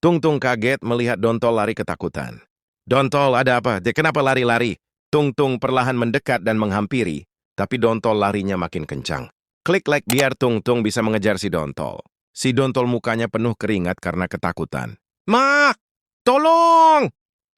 Tung Tung kaget melihat Dontol lari ketakutan. Dontol, ada apa? Dia kenapa lari-lari? Tung Tung perlahan mendekat dan menghampiri, tapi Dontol larinya makin kencang. Klik like biar Tung Tung bisa mengejar si Dontol. Si Dontol mukanya penuh keringat karena ketakutan. Mak! Tolong!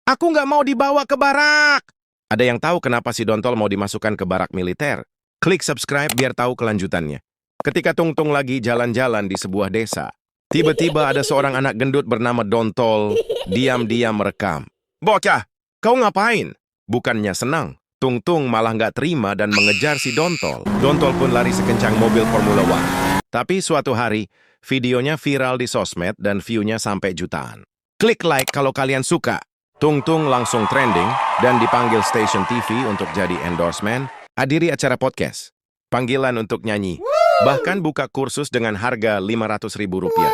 Aku nggak mau dibawa ke barak! Ada yang tahu kenapa si Dontol mau dimasukkan ke barak militer? Klik subscribe biar tahu kelanjutannya. Ketika Tung Tung lagi jalan-jalan di sebuah desa, tiba-tiba ada seorang anak gendut bernama Dontol diam-diam merekam. Bocah, kau ngapain? Bukannya senang, Tung Tung malah nggak terima dan mengejar si Dontol. Dontol pun lari sekencang mobil Formula One. Tapi suatu hari, videonya viral di sosmed dan view-nya sampai jutaan. Klik like kalau kalian suka. Tung Tung langsung trending dan dipanggil stasiun TV untuk jadi endorsement, hadiri acara podcast, panggilan untuk nyanyi, bahkan buka kursus dengan harga Rp500.000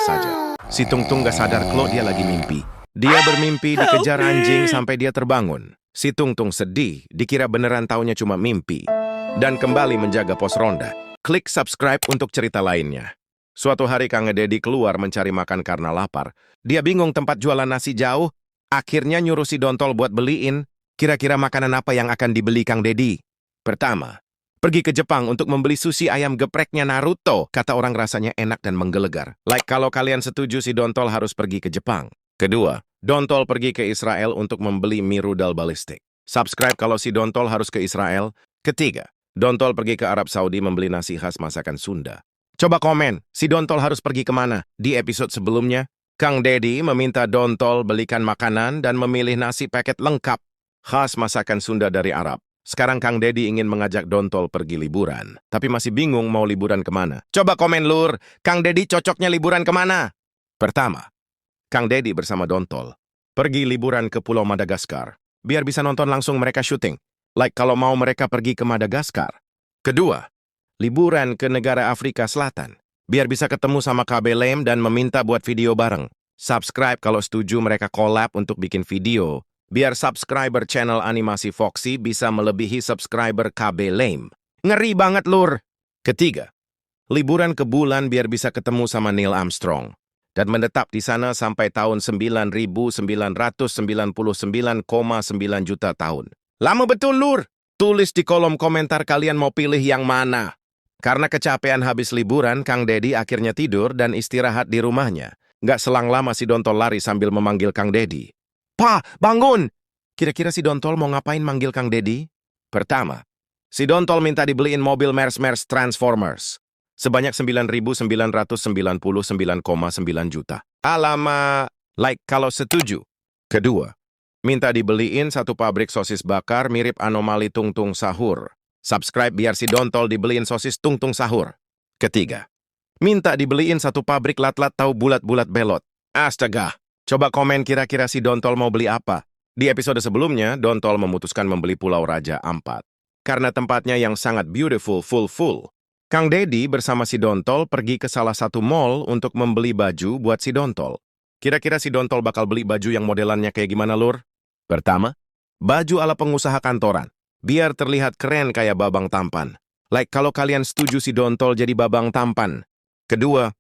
saja. Si Tung Tung gak sadar kalau dia lagi mimpi. Dia bermimpi dikejar anjing sampai dia terbangun. Si Tung Tung sedih, dikira beneran taunya cuma mimpi, dan kembali menjaga pos ronda. Klik subscribe untuk cerita lainnya. Suatu hari Kang Deddy keluar mencari makan karena lapar. Dia bingung tempat jualan nasi jauh, akhirnya nyuruh si Dontol buat beliin. Kira-kira makanan apa yang akan dibeli Kang Deddy? Pertama, pergi ke Jepang untuk membeli sushi ayam gepreknya Naruto. Kata orang rasanya enak dan menggelegar. Like kalau kalian setuju si Dontol harus pergi ke Jepang. Kedua, Dontol pergi ke Israel untuk membeli mie rudal balistik. Subscribe kalau si Dontol harus ke Israel. Ketiga, Dontol pergi ke Arab Saudi membeli nasi khas masakan Sunda. Coba komen, si Dontol harus pergi kemana? Di episode sebelumnya, Kang Deddy meminta Dontol belikan makanan dan memilih nasi paket lengkap khas masakan Sunda dari Arab. Sekarang Kang Deddy ingin mengajak Dontol pergi liburan, tapi masih bingung mau liburan kemana. Coba komen lur, Kang Deddy cocoknya liburan kemana? Pertama, Kang Deddy bersama Dontol pergi liburan ke Pulau Madagaskar, biar bisa nonton langsung mereka syuting. Like kalau mau mereka pergi ke Madagaskar. Kedua, liburan ke negara Afrika Selatan, biar bisa ketemu sama KB Lame dan meminta buat video bareng. Subscribe kalau setuju mereka collab untuk bikin video, biar subscriber channel animasi Foxy bisa melebihi subscriber KB Lame. Ngeri banget lur. Ketiga, liburan ke bulan biar bisa ketemu sama Neil Armstrong dan menetap di sana sampai tahun 9.999,9 juta tahun. Lama betul lur. Tulis di kolom komentar kalian mau pilih yang mana. Karena kecapean habis liburan, Kang Deddy akhirnya tidur dan istirahat di rumahnya. Nggak selang lama si Dontol lari sambil memanggil Kang Deddy. Pa, bangun! Kira-kira si Dontol mau ngapain manggil Kang Deddy? Pertama, si Dontol minta dibeliin mobil Mercedes Transformers sebanyak 9.999,9 juta. Alamak, like kalau setuju. Kedua, minta dibeliin satu pabrik sosis bakar mirip anomali Tung Tung Sahur. Subscribe biar si Dontol dibeliin sosis Tung Tung Sahur. Ketiga, minta dibeliin satu pabrik lat-lat tahu bulat-bulat belot. Astaga, coba komen kira-kira si Dontol mau beli apa. Di episode sebelumnya, Dontol memutuskan membeli Pulau Raja Ampat karena tempatnya yang sangat beautiful full. Kang Deddy bersama si Dontol pergi ke salah satu mall untuk membeli baju buat si Dontol. Kira-kira si Dontol bakal beli baju yang modelannya kayak gimana lur? Pertama, baju ala pengusaha kantoran, biar terlihat keren kayak babang tampan. Like kalau kalian setuju si Dontol jadi babang tampan. Kedua,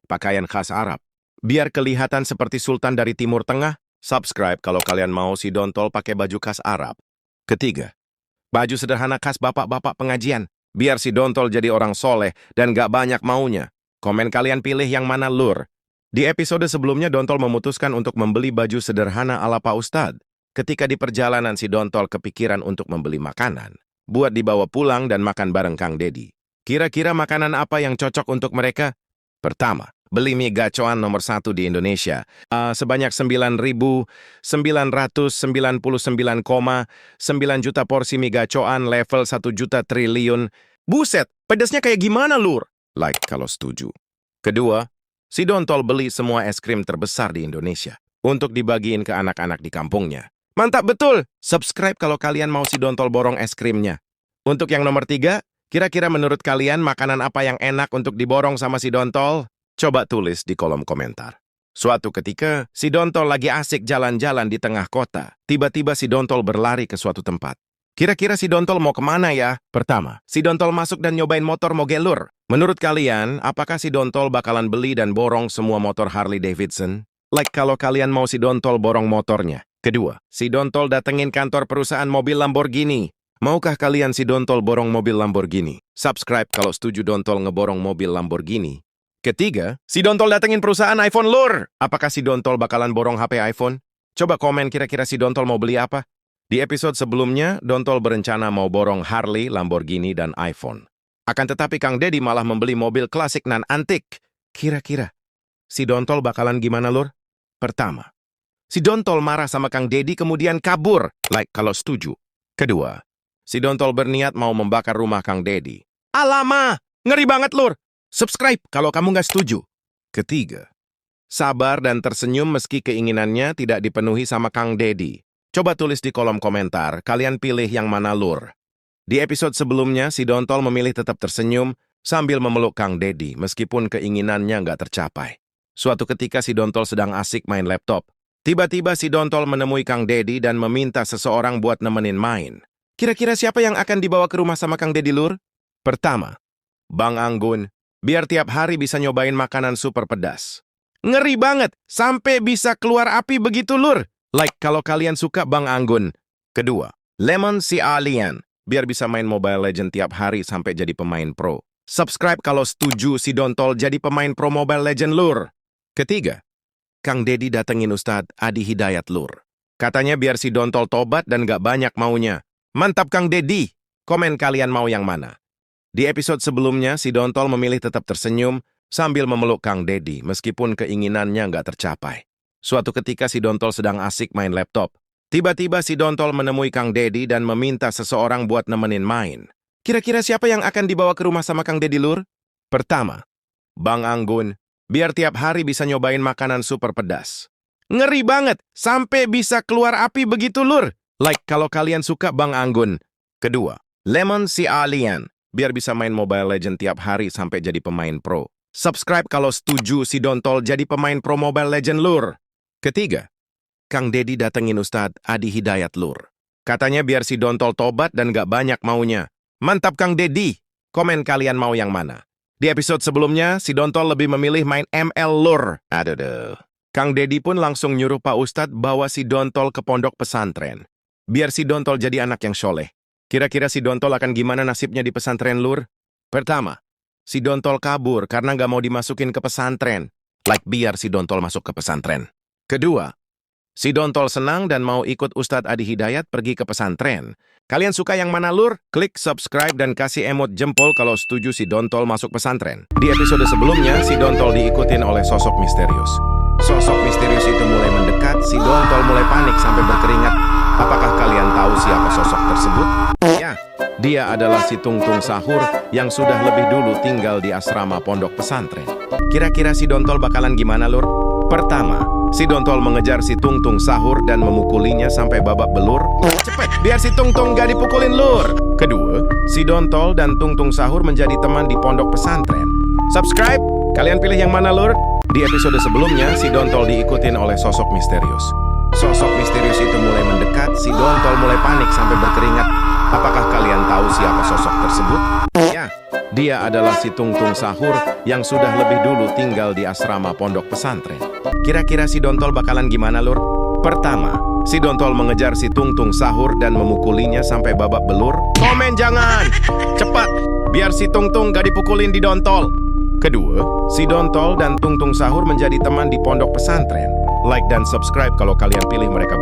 pakaian khas Arab, biar kelihatan seperti sultan dari Timur Tengah. Subscribe kalau kalian mau si Dontol pakai baju khas Arab. Ketiga, baju sederhana khas bapak-bapak pengajian, biar si Dontol jadi orang soleh dan gak banyak maunya. Komen kalian pilih yang mana lur. Di episode sebelumnya Dontol memutuskan untuk membeli baju sederhana ala Pak Ustadz. Ketika di perjalanan si Dontol kepikiran untuk membeli makanan, buat dibawa pulang dan makan bareng Kang Deddy. Kira-kira makanan apa yang cocok untuk mereka? Pertama, beli mie gacoan nomor 1 di Indonesia. Sebanyak 9.999,9 juta porsi mie gacoan level 1 juta triliun. Buset, pedasnya kayak gimana lur? Like kalau setuju. Kedua, si Dontol beli semua es krim terbesar di Indonesia untuk dibagiin ke anak-anak di kampungnya. Mantap betul! Subscribe kalau kalian mau si Dontol borong es krimnya. Untuk yang nomor 3, kira-kira menurut kalian makanan apa yang enak untuk diborong sama si Dontol? Coba tulis di kolom komentar. Suatu ketika, si Dontol lagi asik jalan-jalan di tengah kota. Tiba-tiba si Dontol berlari ke suatu tempat. Kira-kira si Dontol mau kemana ya? Pertama, si Dontol masuk dan nyobain motor mogelur. Menurut kalian, apakah si Dontol bakalan beli dan borong semua motor Harley Davidson? Like kalau kalian mau si Dontol borong motornya. Kedua, si Dontol datengin kantor perusahaan mobil Lamborghini. Maukah kalian si Dontol borong mobil Lamborghini? Subscribe kalau setuju Dontol ngeborong mobil Lamborghini. Ketiga, si Dontol datengin perusahaan iPhone Lur. Apakah si Dontol bakalan borong HP iPhone? Coba komen kira-kira si Dontol mau beli apa? Di episode sebelumnya, Dontol berencana mau borong Harley, Lamborghini, dan iPhone. Akan tetapi Kang Deddy malah membeli mobil klasik nan antik. Kira-kira, si Dontol bakalan gimana, Lur? Pertama, si Dontol marah sama Kang Deddy kemudian kabur. Like kalau setuju. Kedua, si Dontol berniat mau membakar rumah Kang Deddy. Alama, ngeri banget, Lur. Subscribe kalau kamu nggak setuju. Ketiga, sabar dan tersenyum meski keinginannya tidak dipenuhi sama Kang Deddy. Coba tulis di kolom komentar, kalian pilih yang mana, Lur. Di episode sebelumnya, si Dontol memilih tetap tersenyum sambil memeluk Kang Deddy meskipun keinginannya nggak tercapai. Suatu ketika si Dontol sedang asik main laptop. Tiba-tiba si Dontol menemui Kang Deddy dan meminta seseorang buat nemenin main. Kira-kira siapa yang akan dibawa ke rumah sama Kang Deddy, Lur? Pertama, Bang Anggun. Biar tiap hari bisa nyobain makanan super pedas. Ngeri banget, sampai bisa keluar api begitu, Lur. Like kalau kalian suka Bang Anggun. Kedua, Lemon si Alien. Biar bisa main Mobile Legends tiap hari sampai jadi pemain pro. Subscribe kalau setuju si Dontol jadi pemain pro Mobile Legends, Lur. Ketiga, Kang Deddy datengin Ustadz Adi Hidayat, Lur. Katanya biar si Dontol tobat dan gak banyak maunya. Mantap Kang Deddy. Komen kalian mau yang mana? Di episode sebelumnya, si Dontol memilih tetap tersenyum sambil memeluk Kang Deddy meskipun keinginannya nggak tercapai. Suatu ketika si Dontol sedang asik main laptop. Tiba-tiba si Dontol menemui Kang Deddy dan meminta seseorang buat nemenin main. Kira-kira siapa yang akan dibawa ke rumah sama Kang Deddy, Lur? Pertama, Bang Anggun. Biar tiap hari bisa nyobain makanan super pedas. Ngeri banget, sampai bisa keluar api begitu, Lur. Like kalau kalian suka Bang Anggun. Kedua, Lemon si Alien. Biar bisa main Mobile Legends tiap hari sampai jadi pemain pro. Subscribe kalau setuju si Dontol jadi pemain pro Mobile Legends, Lur. Ketiga, Kang Deddy datengin Ustadz Adi Hidayat, Lur. Katanya biar si Dontol tobat dan gak banyak maunya. Mantap Kang Deddy. Komen kalian mau yang mana? Di episode sebelumnya, si Dontol lebih memilih main ML, Lur. Aduh. Kang Deddy pun langsung nyuruh Pak Ustadz bawa si Dontol ke pondok pesantren. Biar si Dontol jadi anak yang soleh. Kira-kira si Dontol akan gimana nasibnya di pesantren, Lur? Pertama, si Dontol kabur karena nggak mau dimasukin ke pesantren. Like biar si Dontol masuk ke pesantren. Kedua, si Dontol senang dan mau ikut Ustadz Adi Hidayat pergi ke pesantren. Kalian suka yang mana, Lur? Klik subscribe dan kasih emot jempol kalau setuju si Dontol masuk pesantren. Di episode sebelumnya, si Dontol diikutin oleh sosok misterius. Sosok misterius itu mulai mendekat, si Dontol mulai panik sampai berkeringat. Apakah kalian tahu siapa sosok tersebut? Ya, dia adalah si Tungtung Sahur yang sudah lebih dulu tinggal di asrama pondok pesantren. Kira-kira si Dontol bakalan gimana, Lur? Pertama, si Dontol mengejar si Tungtung Sahur dan memukulinya sampai babak belur. Cepet, biar si Tungtung gak dipukulin, Lur. Kedua, si Dontol dan Tungtung Sahur menjadi teman di pondok pesantren. Subscribe, kalian pilih yang mana, Lur? Di episode sebelumnya, si Dontol diikutin oleh sosok misterius. Sosok misterius itu mulai mendekat, si Dontol mulai panik sampai berkeringat. Apakah kalian tahu siapa sosok tersebut? Ya, dia adalah si Tungtung Sahur yang sudah lebih dulu tinggal di asrama pondok pesantren. Kira-kira si Dontol bakalan gimana, Lur? Pertama, si Dontol mengejar si Tungtung Sahur dan memukulinya sampai babak belur. Komen jangan! Cepat, biar si Tungtung gak dipukulin di Dontol. Kedua, si Dontol dan Tungtung Sahur menjadi teman di pondok pesantren. Like dan subscribe kalau kalian pilih mereka